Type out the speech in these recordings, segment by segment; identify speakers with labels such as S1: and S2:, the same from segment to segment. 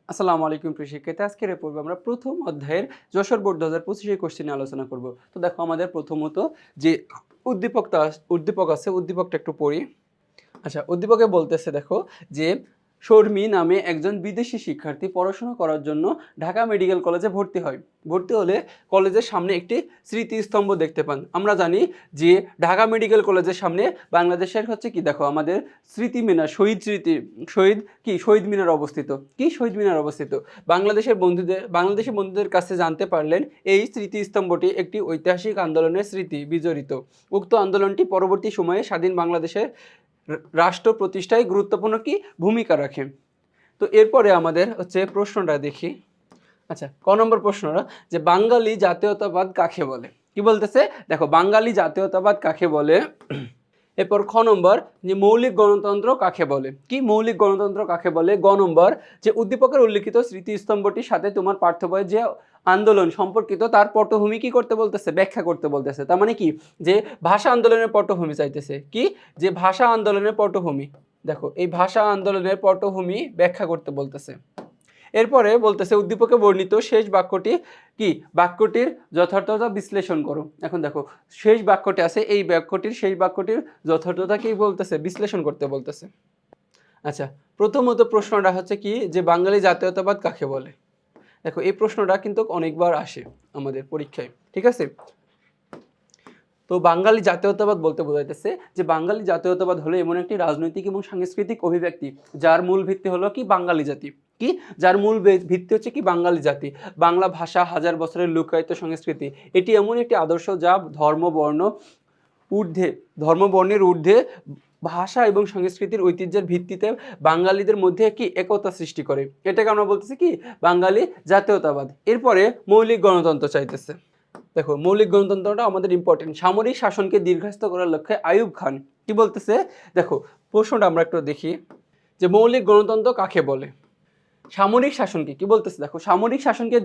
S1: আসসালামু আলাইকুম প্রিয় শিক্ষার্থী। আজকের এই পর্বে আমরা প্রথম অধ্যায়ের যশোর বোর্ড ২০২৫ এর কোশ্চেন নিয়ে আলোচনা করব। তো দেখো আমাদের প্রথমত যে উদ্দীপক আছে, উদ্দীপকটা একটু পড়ি। আচ্ছা, উদ্দীপকে বলতেছে দেখো যে শর্মী নামে একজন বিদেশি শিক্ষার্থী পড়াশোনা করার জন্য ঢাকা মেডিকেল কলেজে ভর্তি হয়। ভর্তি হলে কলেজের সামনে একটি স্মৃতিস্তম্ভ দেখতে পান। আমরা জানি যে ঢাকা মেডিকেল কলেজের সামনে বাংলাদেশের হচ্ছে কি দেখো আমাদের স্মৃতি মিনার, শহীদ মিনার অবস্থিত। শহীদ মিনার অবস্থিত। বাংলাদেশের বন্ধুদের কাছে জানতে পারলেন এই স্মৃতিস্তম্ভটি একটি ঐতিহাসিক আন্দোলনের স্মৃতি বিজড়িত। উক্ত আন্দোলনটি পরবর্তী সময়ে স্বাধীন বাংলাদেশের রাষ্ট্র প্রতিষ্ঠায় গুরুত্বপূর্ণ কি ভূমিকা রাখে। তো এরপরে আমাদের হচ্ছে প্রশ্নটা দেখি। আচ্ছা, ক নম্বর প্রশ্নটা যে বাঙালি জাতীয়তাবাদ কাকে বলে? কি বলতেছে দেখো, বাঙালি জাতীয়তাবাদ কাকে বলে। এরপর খ নম্বর যে মৌলিক গণতন্ত্র কাকে বলে। কি মৌলিক গণতন্ত্র কাকে বলে? গ নম্বর যে উদ্দীপকের উল্লিখিত স্মৃতিস্তম্ভটির সাথে তোমার পাঠ্য বইয়ে যে আন্দোলন সম্পর্কিত তার পটভূমি কি করতে বলতেছে? ব্যাখ্যা করতে বলতেছে। তার মানে কি যে ভাষা আন্দোলনের পটভূমি চাইতেছে। কি যে ভাষা আন্দোলনের পটভূমি। দেখো এই ভাষা আন্দোলনের পটভূমি ব্যাখ্যা করতে বলতেছে। এরপরে বলতেছে উদ্দীপকে বর্ণিত শেষ বাক্যটি কি বাক্যটির যথার্থতা বিশ্লেষণ করো। এখন দেখো শেষ বাক্যটি আছে, এই শেষ বাক্যটির যথার্থতা কি বলতেছে? বিশ্লেষণ করতে বলতেছে। আচ্ছা, প্রথমত প্রশ্নটা হচ্ছে কি যে বাঙালি জাতীয়তাবাদ কাকে বলে। দেখো এই প্রশ্নটা কিন্তু অনেকবার আসে আমাদের পরীক্ষায়, ঠিক আছে। তো বাঙালি জাতীয়তাবাদ বলতে বোঝাইতেছে যে বাঙালি জাতীয়তাবাদ হলো এমন একটি রাজনৈতিক এবং সাংস্কৃতিক অভিব্যক্তি যার মূল ভিত্তি হলো কি বাঙালি জাতি। কি যার মূল ভিত্তি হচ্ছে কি বাঙালি জাতি। বাংলা ভাষা হাজার বছরের লুকায়িত সংস্কৃতি। এটি এমন একটি আদর্শ যা ধর্মবর্ণের ঊর্ধ্বে ভাষা এবং সংস্কৃতির ঐতিহ্যের ভিত্তিতে বাঙালিদের মধ্যে কি একতা সৃষ্টি করে। এটাকে আমরা বলতেছি কি বাঙালি জাতীয়তাবাদ। এরপরে মৌলিক গণতন্ত্র চাইতেছে। দেখো মৌলিক গণতন্ত্রটা আমাদের ইম্পর্টেন্ট। সামরিক শাসনকে দীর্ঘায়িত করার লক্ষ্যে আইয়ুব খান কি বলতেছে। দেখো প্রশ্নটা আমরা একটু দেখি যে মৌলিক গণতন্ত্র কাকে বলে। সামরিক শাসনকে কি বলতেছে দেখো, সামরিক শাসনকে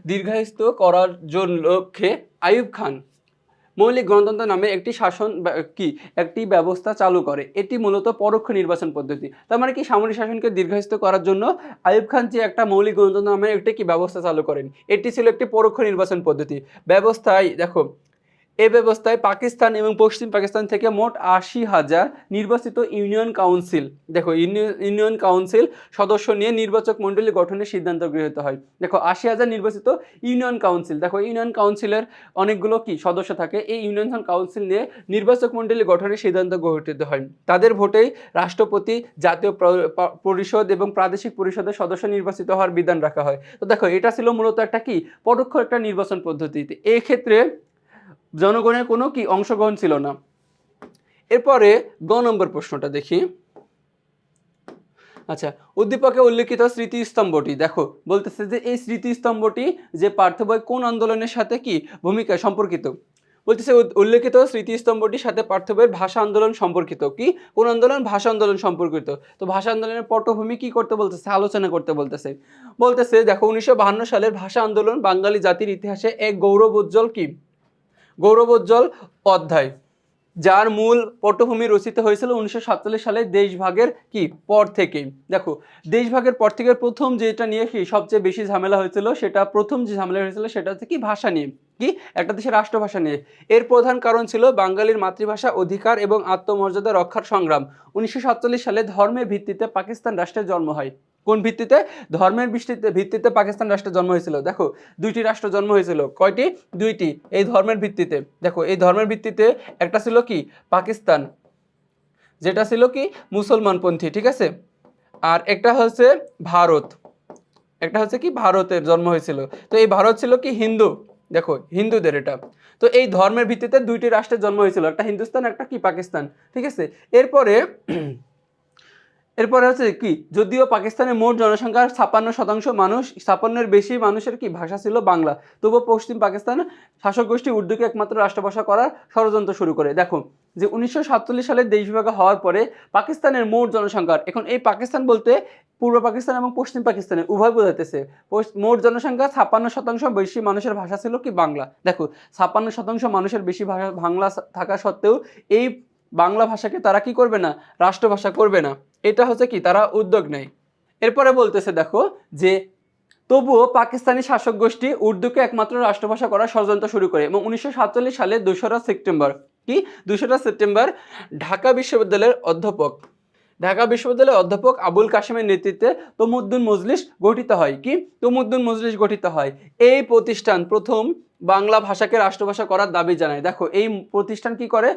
S1: দীর্ঘায়িত করার জন্য লক্ষ্যে আইয়ুব খান মৌলিক গণতন্ত্র নামে একটি ব্যবস্থা চালু করে। এটি মূলত পরোক্ষ নির্বাচন পদ্ধতি। তার মানে কি সামরিক শাসনকে দীর্ঘায়িত করার জন্য আইয়ুব খান যে একটা মৌলিক গণতন্ত্র নামে একটি কি ব্যবস্থা চালু করেন, এটি ছিল একটি পরোক্ষ নির্বাচন পদ্ধতি। ব্যবস্থায় দেখো এ ব্যবস্থায় পাকিস্তান এবং পশ্চিম পাকিস্তান থেকে মোট ৮০,০০০ নির্বাচিত ইউনিয়ন কাউন্সিল সদস্য নিয়ে নির্বাচক মণ্ডলী গঠনের সিদ্ধান্ত গৃহীত হয়। দেখো ৮০,০০০ নির্বাচিত ইউনিয়ন কাউন্সিল, দেখো ইউনিয়ন কাউন্সিলের অনেকগুলো কি সদস্য থাকে। এই ইউনিয়ন কাউন্সিল নিয়ে নির্বাচক মণ্ডলী গঠনের সিদ্ধান্ত গঠিত হয়। তাদের ভোটেই রাষ্ট্রপতি, জাতীয় পরিষদ এবং প্রাদেশিক পরিষদের সদস্য নির্বাচিত হওয়ার বিধান রাখা হয়। তো দেখো এটা ছিল মূলত একটা কি পরোক্ষ একটা নির্বাচন পদ্ধতিতে। এই ক্ষেত্রে জনগণের কোনো কি অংশগ্রহণ ছিল না। এরপরে গ নম্বর প্রশ্নটা দেখি। আচ্ছা, উদ্দীপকে উল্লেখিত স্মৃতিস্তম্ভটি দেখো বলতেছে যে এই স্মৃতিস্তম্ভটি যে পাঠ্য বই কোন আন্দোলনের সাথে কি ভূমিকা সম্পর্কিত। বলতেছে উল্লেখিত স্মৃতিস্তম্ভটির সাথে পাঠ্য বইয়ের ভাষা আন্দোলন সম্পর্কিত। কি কোন আন্দোলন? ভাষা আন্দোলন সম্পর্কিত। তো ভাষা আন্দোলনের পটভূমি কি করতে বলতেছে? আলোচনা করতে বলতেছে দেখো ১৯৫২ সালের ভাষা আন্দোলন বাঙালি জাতির ইতিহাসে এক গৌরবোজ্জ্বল অধ্যায়, যার মূল পটভূমি রচিত হয়েছিল ১৯৪৭ সালে দেশভাগের কি পর থেকেই। দেখো দেশভাগের পর থেকে প্রথম যেটা নিয়ে কি সবচেয়ে বেশি ঝামেলা হয়েছিল, সেটা হচ্ছে কি ভাষা নিয়ে। কি একটা দেশের রাষ্ট্রভাষা নিয়ে। এর প্রধান কারণ ছিল বাঙালির মাতৃভাষা অধিকার এবং আত্মমর্যাদা রক্ষার সংগ্রাম। ১৯৪৭ সালে ধর্মের ভিত্তিতে পাকিস্তান রাষ্ট্রের জন্ম হয়। কোন ভিত্তিতে? ধর্মের ভিত্তিতে পাকিস্তান রাষ্ট্রের জন্ম হয়েছিল। দেখো দুইটি রাষ্ট্র জন্ম হয়েছিল। কয়টি? দুইটি। এই ধর্মের ভিত্তিতে। দেখো এই ধর্মের ভিত্তিতে একটা ছিল কি পাকিস্তান, যেটা ছিল কি মুসলমানপন্থী, ঠিক আছে। আর একটা হচ্ছে ভারত, একটা হচ্ছে কি ভারতের জন্ম হয়েছিল। তো এই ভারত ছিল কি হিন্দু। দেখো হিন্দুদের এটা। তো এই ধর্মের ভিত্তিতে দুইটি রাষ্ট্রের জন্ম হয়েছিল, একটা হিন্দুস্তান, একটা কি পাকিস্তান, ঠিক আছে। এরপরে হচ্ছে কি যদিও পাকিস্তানের মোট জনসংখ্যার ৫৬% মানুষ, ৫৬-এর বেশি মানুষের কি ভাষা ছিল বাংলা, তবুও পশ্চিম পাকিস্তান শাসক গোষ্ঠী উর্দুকে একমাত্র রাষ্ট্রভাষা করার ষড়যন্ত্র শুরু করে। দেখো যে ১৯৪৭ সালে দেশভাগ হওয়ার পরে পাকিস্তানের মোট জনসংখ্যার, এখন এই পাকিস্তান বলতে পূর্ব পাকিস্তান এবং পশ্চিম পাকিস্তানের উভয় বোঝাইতেছে। মোট জনসংখ্যা ৫৬% বেশি মানুষের ভাষা ছিল কি বাংলা। দেখো ৫৬% মানুষের বেশি ভাষা বাংলা থাকা সত্ত্বেও এই বাংলা ভাষাকে তারা কি করবে না, রাষ্ট্রভাষা করবে না। এটা হচ্ছে কি তারা উদ্যোগ নেয়। এরপরে বলতেছে দেখো যে তবুও পাকিস্তানি শাসক গোষ্ঠী উর্দুকে একমাত্র রাষ্ট্রভাষা করার ষড়যন্ত্র শুরু করে এবং 1947 সালে 2রা সেপ্টেম্বর ঢাকা বিশ্ববিদ্যালয়ের অধ্যাপক আবুল কাশেমের নেতৃত্বে তমুদ্দুন মজলিস গঠিত হয়। এই প্রতিষ্ঠান প্রথম বাংলা ভাষাকে রাষ্ট্রভাষা করার দাবি জানায়। দেখো এই প্রতিষ্ঠান কি করে,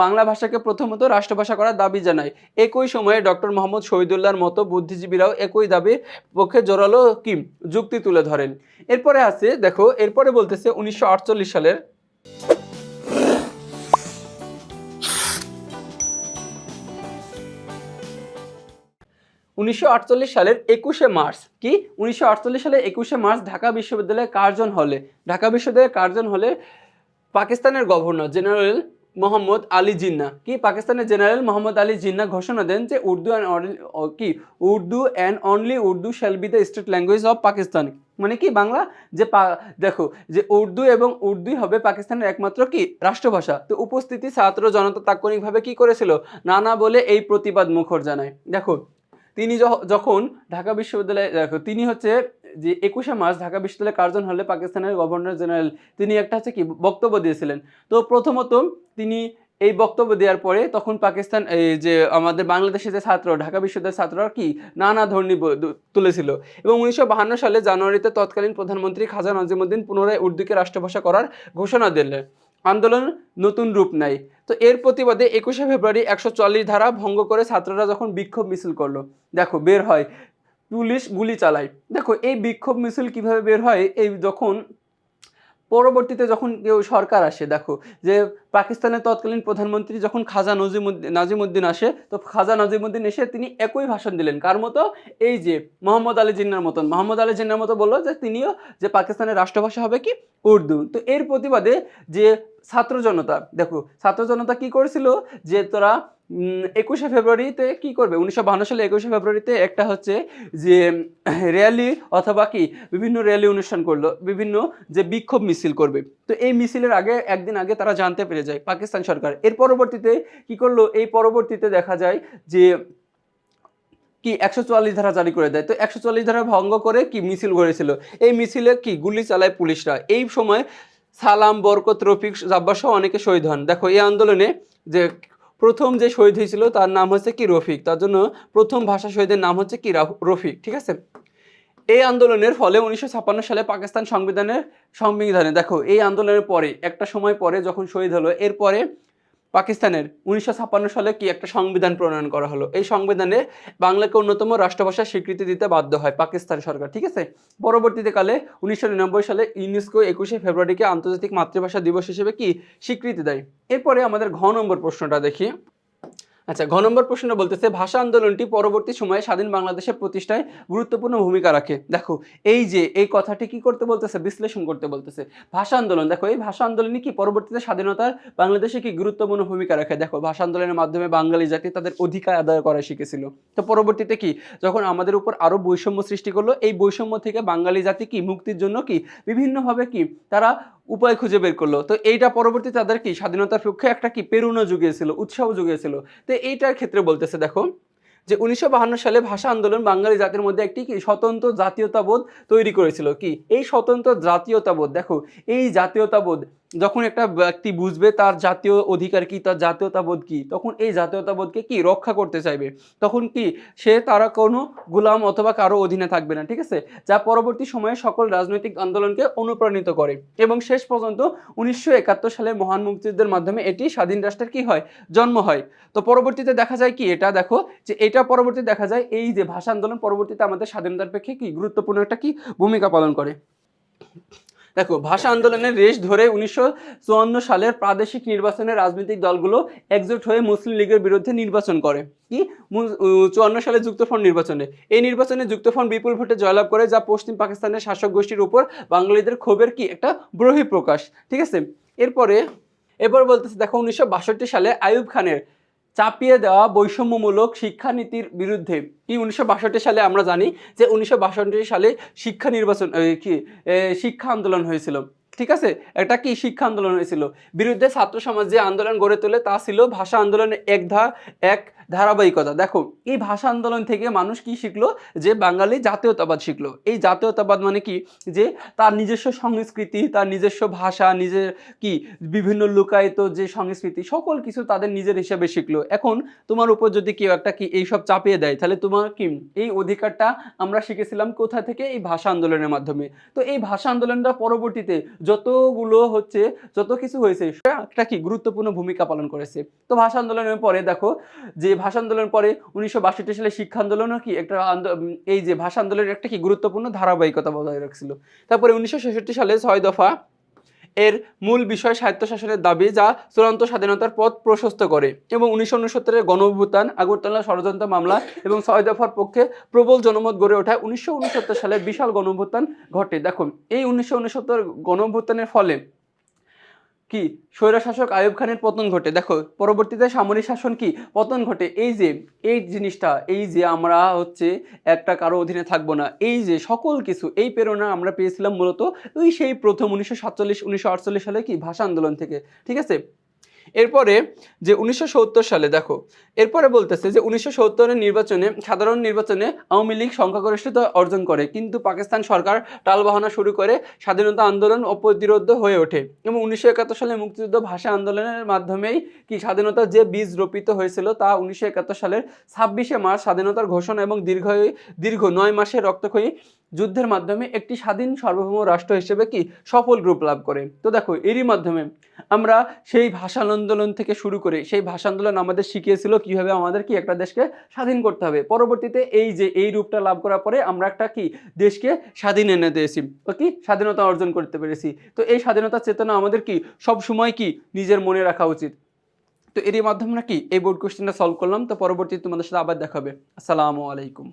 S1: বাংলা ভাষাকে প্রথমত রাষ্ট্রভাষা করার দাবি জানায়। একই সময়ে ডক্টর মোহাম্মদ শহীদুল্লাহর মতো বুদ্ধিজীবীরাও একই দাবির পক্ষে জোরালো যুক্তি তুলে ধরেন। এরপরে বলতেছে 1948 সালের 21শে মার্চ 1948 ঢাকা বিশ্ববিদ্যালয়ের কার্জন হলে পাকিস্তানের গভর্নর জেনারেল মোহাম্মদ আলী জিন্নাহ ঘোষণা দেন যে Urdu and only Urdu shall be the state language of Pakistan. মানে কি বাংলা দেখো যে উর্দু এবং উর্দুই হবে পাকিস্তানের একমাত্র রাষ্ট্রভাষা। তো উপস্থিতি ছাত্র জনতা তাৎক্ষণিকভাবে কি করেছিল, না বলে এই প্রতিবাদ মুখর জানায়। দেখো তিনি যখন ঢাকা বিশ্ববিদ্যালয়ে তিনি হচ্ছে যে 21শে মার্চ ঢাকা বিশ্ববিদ্যালয়ের কার্জন হলে পাকিস্তানের গভর্নর জেনারেল তিনি একটা বক্তব্য দিয়েছিলেন। তো প্রথমত তিনি এই বক্তব্য দেওয়ার পরে তখন পাকিস্তান এই যে আমাদের বাংলাদেশের যে ছাত্র ঢাকা বিশ্ববিদ্যালয়ের ছাত্ররা নানা ধ্বনি তুলেছিল এবং 1952 সালে জানুয়ারিতে তৎকালীন প্রধানমন্ত্রী খাজা নাজিমুদ্দিন পুনরায় উর্দুকে রাষ্ট্রভাষা করার ঘোষণা দিলেন। আন্দোলন নতুন রূপ নেয়। তো এর প্রতিবাদে 21শে ফেব্রুয়ারি 144 ধারা ভঙ্গ করে ছাত্ররা যখন বিক্ষোভ মিছিল করলো, দেখো বের হয়, পুলিশ গুলি চালায়। দেখো এই বিক্ষোভ মিছিল কিভাবে বের হয়, এই পরবর্তীতে যখন সরকার আসে, দেখো যে পাকিস্তানের তৎকালীন প্রধানমন্ত্রী যখন খাজা নাজিমুদ্দিন আসে, তো খাজা নাজিমুদ্দিন এসে তিনি একই ভাষণ দিলেন কার মতো, এই যে মোহাম্মদ আলী জিন্নাহর মতো বললো যে তিনিও যে পাকিস্তানের রাষ্ট্রভাষা হবে উর্দু। তো এর প্রতিবাদে যে ছাত্র জনতা কি করেছিল যে তোরা 21শে ফেব্রুয়ারিতে কি করবে, 1952 সালে 21শে ফেব্রুয়ারিতে একটা হচ্ছে যে র্যালি অথবা বিভিন্ন র্যালি অনুষ্ঠান করলো, বিভিন্ন যে বিক্ষোভ মিছিল করবে। তো এই মিছিলের একদিন আগে তারা জানতে পেরে যায় পাকিস্তান সরকার। এর পরবর্তীতে কি করলো, দেখা যায় যে 144 ধারা জারি করে দেয়। তো 144 ধারা ভঙ্গ করে মিছিল করেছিল। এই মিছিলে গুলি চালায় পুলিশরা। এই সময় সালাম, বরকত, রফিক, জাব্বার সহ অনেকে শহীদ হন। দেখো এই আন্দোলনে যে প্রথম যে শহীদ হয়েছিল তার নাম হচ্ছে রফিক, তার জন্য প্রথম ভাষা শহীদের নাম হচ্ছে রফিক, ঠিক আছে। এই আন্দোলনের ফলে 1956 সালে পাকিস্তান সংবিধানে দেখো এই আন্দোলনের পরে একটা সময় পরে যখন শহীদ হলো, এরপরে পাকিস্তানের 1956 সালে একটা সংবিধান প্রণয়ন করা হলো। এই সংবিধানে বাংলাকে অন্যতম রাষ্ট্রভাষার স্বীকৃতি দিতে বাধ্য হয় পাকিস্তান সরকার, ঠিক আছে। পরবর্তীতে কালে 1999 সালে ইউনেস্কো 21শে ফেব্রুয়ারিকে আন্তর্জাতিক মাতৃভাষা দিবস হিসেবে স্বীকৃতি দেয়। এরপরে আমাদের ঘ নম্বর প্রশ্নটা দেখি। আচ্ছা, ঘ নম্বর প্রশ্ন বলতেছে ভাষা আন্দোলনটি পরবর্তী সময়ে স্বাধীন বাংলাদেশের প্রতিষ্ঠায় গুরুত্বপূর্ণ ভূমিকা রাখে। দেখো এই যে এই কথাটি কি করতে বলতেছে, বিশ্লেষণ করতে বলতেছে। ভাষা আন্দোলন, দেখো এই ভাষা আন্দোলনই পরবর্তীতে স্বাধীনতার বাংলাদেশে গুরুত্বপূর্ণ ভূমিকা রাখে। দেখো ভাষা আন্দোলনের মাধ্যমে বাঙালি জাতি তাদের অধিকার আদায় করা শিখেছিল। তো পরবর্তীতে যখন আমাদের উপর আরো বৈষম্য সৃষ্টি করলো, এই বৈষম্য থেকে বাঙালি জাতি মুক্তির জন্য বিভিন্নভাবে তারা উপায় খুঁজে বের করলো। তো এইটা পরবর্তীতে তাদের স্বাধীনতার পক্ষে একটা প্রেরণা জুগিয়েছিল, উৎসাহ জুগিয়েছিল। তো এইটার ক্ষেত্রে বলতেছে দেখো যে 1952 সালে ভাষা আন্দোলন বাঙালি জাতির মধ্যে একটি স্বতন্ত্র জাতীয়তাবোধ তৈরি করেছিল। এই স্বতন্ত্র জাতীয়তাবোধ, দেখো এই জাতীয়তাবোধ যখন একটা ব্যক্তি বুঝবে তার জাতীয় অধিকার কি, তার জাতীয়তাবোধ কি, তখন এই জাতীয়তাবোধকে রক্ষা করতে চাইবে। তখন সে তারা কোনো গোলাম অথবা কারো অধীনে থাকবে না, ঠিক আছে। যা পরবর্তী সময়ে সকল রাজনৈতিক আন্দোলনকে অনুপ্রাণিত করে এবং শেষ পর্যন্ত 1971 সালে মহান মুক্তিযুদ্ধের মাধ্যমে এটি স্বাধীন রাষ্ট্রের জন্ম হয়। তো পরবর্তীতে দেখা যায় এটা দেখো যে এটা পরবর্তীতে দেখা যায় এই যে ভাষা আন্দোলন পরবর্তীতে আমাদের স্বাধীনতার পক্ষে গুরুত্বপূর্ণ একটা ভূমিকা পালন করে। দেখো ভাষা আন্দোলনের রেশ ধরে 1954 সালের প্রাদেশিক নির্বাচনে রাজনৈতিক দলগুলো একজোট হয়ে মুসলিম লীগের বিরুদ্ধে নির্বাচন করে। 54 সালে যুক্তফ্রন্ট নির্বাচনে, এই নির্বাচনে যুক্তফ্রন্ট বিপুল ভোটে জয়লাভ করে, যা পশ্চিম পাকিস্তানের শাসক গোষ্ঠীর উপর বাঙালিদের ক্ষোভের একটা বহিঃপ্রকাশ, ঠিক আছে। এরপর বলতেছে দেখো 1962 সালে আইয়ুব খানের চাপিয়ে দেওয়া বৈষম্যমূলক শিক্ষানীতির বিরুদ্ধে 1962 সালে আমরা জানি যে 1962 সালে শিক্ষা আন্দোলন হয়েছিল, ঠিক আছে, এটা কি শিক্ষা আন্দোলন হয়েছিল। বিরুদ্ধে ছাত্র সমাজ যে আন্দোলন গড়ে তোলে তা ছিল ভাষা আন্দোলনের এক ধারাবাহিকতা। দেখো এই ভাষা আন্দোলন থেকে মানুষ কি শিখলো, যে বাঙালি জাতীয়তাবাদ শিখলো। এই জাতীয়তাবাদ মানে কি, যে তার নিজস্ব সংস্কৃতি, তার নিজস্ব ভাষা, নিজের কি বিভিন্ন লুকায়িত যে সংস্কৃতি, সকল কিছু তাদের নিজের হিসেবে শিখলো। এখন তোমার উপর যদি কেউ একটা কি এইসব চাপিয়ে দেয়, তাহলে তোমার কি এই অধিকারটা আমরা শিখেছিলাম কোথা থেকে, এই ভাষা আন্দোলনের মাধ্যমে। তো এই ভাষা আন্দোলনটা পরবর্তীতে যত কিছু হয়েছে একটা কি গুরুত্বপূর্ণ ভূমিকা পালন করেছে। তো ভাষা আন্দোলনের পরে দেখো যে ভাষা আন্দোলনের পরে 1962 সালে শিক্ষা আন্দোলনও কি একটা এই যে ভাষা আন্দোলনের একটা কি গুরুত্বপূর্ণ ধারাবাহিকতা বজায় রাখছিল। তারপরে 1966 সালে 6 দফা এর মূল বিষয় স্বায়ত্তশাসনের দাবি, যা চূড়ান্ত স্বাধীনতার পথ প্রশস্ত করে। এবং 1969 গণঅভ্যুত্থান, আগরতলা ষড়যন্ত্র মামলা এবং 6 দফার পক্ষে প্রবল জনমত গড়ে ওঠায় 1969 সালে বিশাল গণঅভ্যুত্থান ঘটে। দেখুন এই 1969 গণঅভ্যুত্থানের ফলে কি স্বৈরশাসক আইয়ুব খানের পতন ঘটে। দেখো পরবর্তীতে সামরিক শাসন কি পতন ঘটে। এই জিনিসটা, এই যে আমরা একটা কারো অধীনে থাকবো না, এই যে সকল কিছু, এই প্রেরণা আমরা পেয়েছিলাম মূলত ওই সেই প্রথম 1947-1948 সালে কি ভাষা আন্দোলন থেকে। ঠিক আছে, এরপরে যে 1970 সালে দেখো, এরপরে বলতেছে যে 1970-এর নির্বাচনে, সাধারণ নির্বাচনে আওয়ামী লীগ সংখ্যাগরিষ্ঠতা অর্জন করে, কিন্তু পাকিস্তান সরকার টালবাহানা শুরু করে, স্বাধীনতা আন্দোলন অপ্রতিরোধ্য হয়ে ওঠে। এবং 1971 সালে মুক্তিযুদ্ধ ভাষা আন্দোলনের মাধ্যমেই কি স্বাধীনতার যে বীজ রোপিত হয়েছিল, তা 1971 সালের 26শে মার্চ স্বাধীনতার ঘোষণা এবং দীর্ঘ 9 মাসের রক্তক্ষয়ী যুদ্ধের মাধ্যমে একটি স্বাধীন সার্বভৌম রাষ্ট্র হিসেবে কি সফল রূপ লাভ করে। তো দেখো এরই মাধ্যমে আমরা সেই ভাষা আন্দোলন থেকে শুরু করে, সেই ভাষা আন্দোলন আমাদের শিখিয়েছিল কিভাবে আমাদের কি একটা দেশকে স্বাধীন করতে হবে। পরবর্তীতে এই রূপটা লাভ করার পরে আমরা একটা কি দেশকে স্বাধীন এনে দিয়েছি, তো কি স্বাধীনতা অর্জন করতে পেরেছি। তো এই স্বাধীনতার চেতনা আমাদের কি সব সময় কি নিজের মনে রাখা উচিত। তো এরই মাধ্যমে কি এই বোর্ড কোশ্চেনটা সলভ করলাম। তো পরবর্তীতে তোমাদের সাথে আবার দেখা হবে। আসসালামু আলাইকুম।